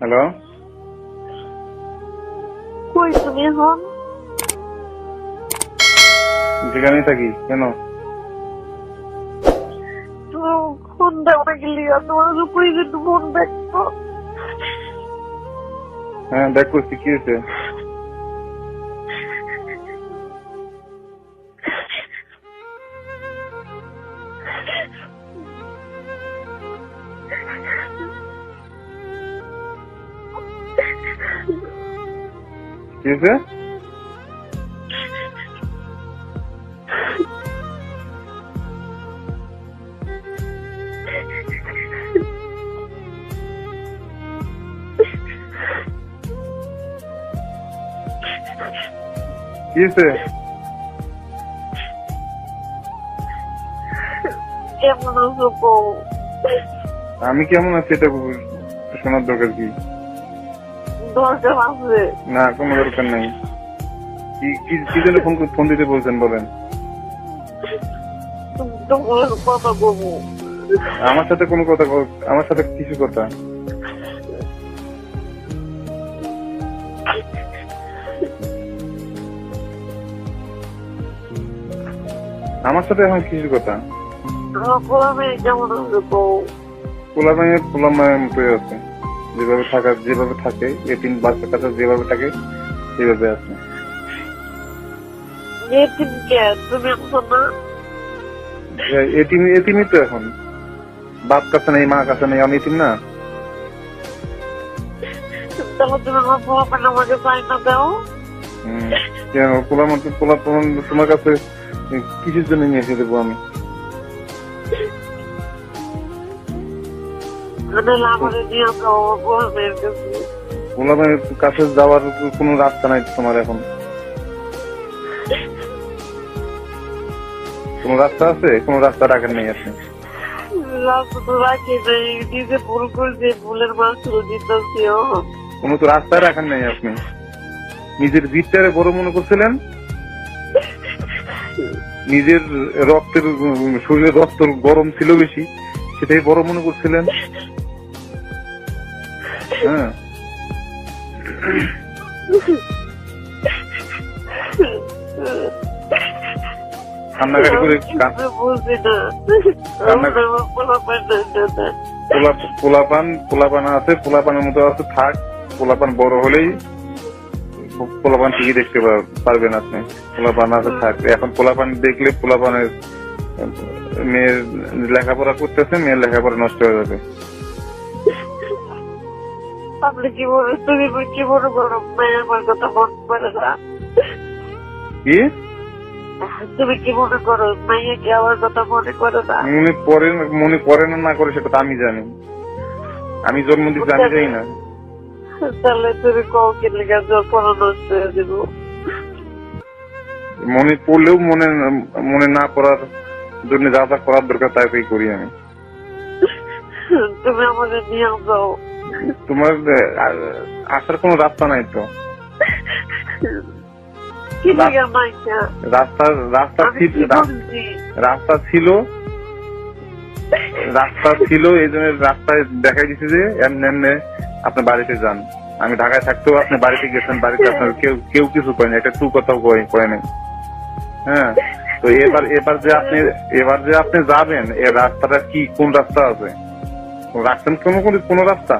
Hello, কই তুমি এখন? যেখানেই থাকি। কেন? তুমি ফোন দাও না গেলি তোমার উপরে কিন্তু ফোন দেখতো। হ্যাঁ, দেখ করছি। কি হয়েছে? কি হয়েছে? কি হয়েছে? কেমন আছো বউ? আমি কেমন আছি এটা শোনার দরকার কি? দরকার আছে। না, কোনো দরকার নেই। কি কি কি জন্য ফোন দিতে বলছেন বলেন? তুমি তো বলে কথা বলবো। আমার সাথে কোনো কথা আমার সাথে কিছু কথা? আমার সাথে এখন কিছু কথা? আমার পোলা মেয়ে কেমন আছে বউ? পোলামায়ের মতোই আছে। যেভাবে থাকে এতিম বাচ্চা কাচ্চা যেভাবে থাকে সেভাবে আছে। এতিম কে? তুমি আছো না? এতিমই তো এখন। বাপ কাছে নেই, মা কাছে নেই, আমি এতিম না? তাহলে তুমি আমার পোলা পেন আমাকে চাই না দাও? কেন? তোমার কাছে কিসের জন্য নিয়ে এসে দেবো আমি? আমাকে নিয়ে যাও আমার পোলা মেয়ের কাছে। পোলামায়ের কাছে যাওয়ার কোনো রাস্তা নাই তোমার এখন? কোনো রাস্তা আছে? কোনো রাস্তা রাখার নেই আপনি। রাস্তা তো রাখি নাই, নিজে ভুল করছে, ভুলের মাত্র দিতেছি। কোনো তো রাস্তা রাখার নেই আপনি। নিজের ভিতরে বড় মনে করছিলেন, নিজের শরীরের রক্ত গরম ছিল বেশি, সেটাই বড় মনে করছিলেন। হ্যাঁ, কান্নাকাটি করে পোলাপান আছে, পোলাপানের মতো আছে, থাক। পোলাপান বড় হলেই পোলাপান ঠিকই দেখতে পারবেন আপনি। পোলাপান আছে, থাক। এখন পোলাপান দেখলে পোলাপানের মেয়ের লেখাপড়া করতেছে, মেয়ের লেখাপড়া নষ্ট হয়ে যাবে। আপনি কি বলে, তুমি কি মনে করো মেয়ে আমার কথা মন করে না? কি তুমি কি মনে করো মেয়ে কি আমার কথা মনে করে না? মনে করে না করে সেটা তো আমি জানি। আমি জন্ম দিচ্ছি, আমি জানি না? তাহলে তুমি কও কি লেগে পড়া নষ্ট হয়ে দিব? মনে পড়লেও মনে না পড়ার জন্য যা যা করার দরকার তাই করি আমি। তুমি আমাদের নিয়ে যাও। তোমার আসার কোনো রাস্তা নাই তো। কি লেগে মাইকা? রাস্তা ছিল এই জন্য রাস্তায় দেখাই দিচ্ছে যে এমনি আপনি বাড়িতে যান। আমি ঢাকায় থাকতেও আপনি বাড়িতে গেছেন, বাড়িতে আপনার কেউ কিছু করেনি, একটা টু কথাও করেনি। হ্যাঁ, তো এবার যে আপনি যাবেন, এই রাস্তাটা কি কোন রাস্তা আছে? রাখছেন কোনো রাস্তা?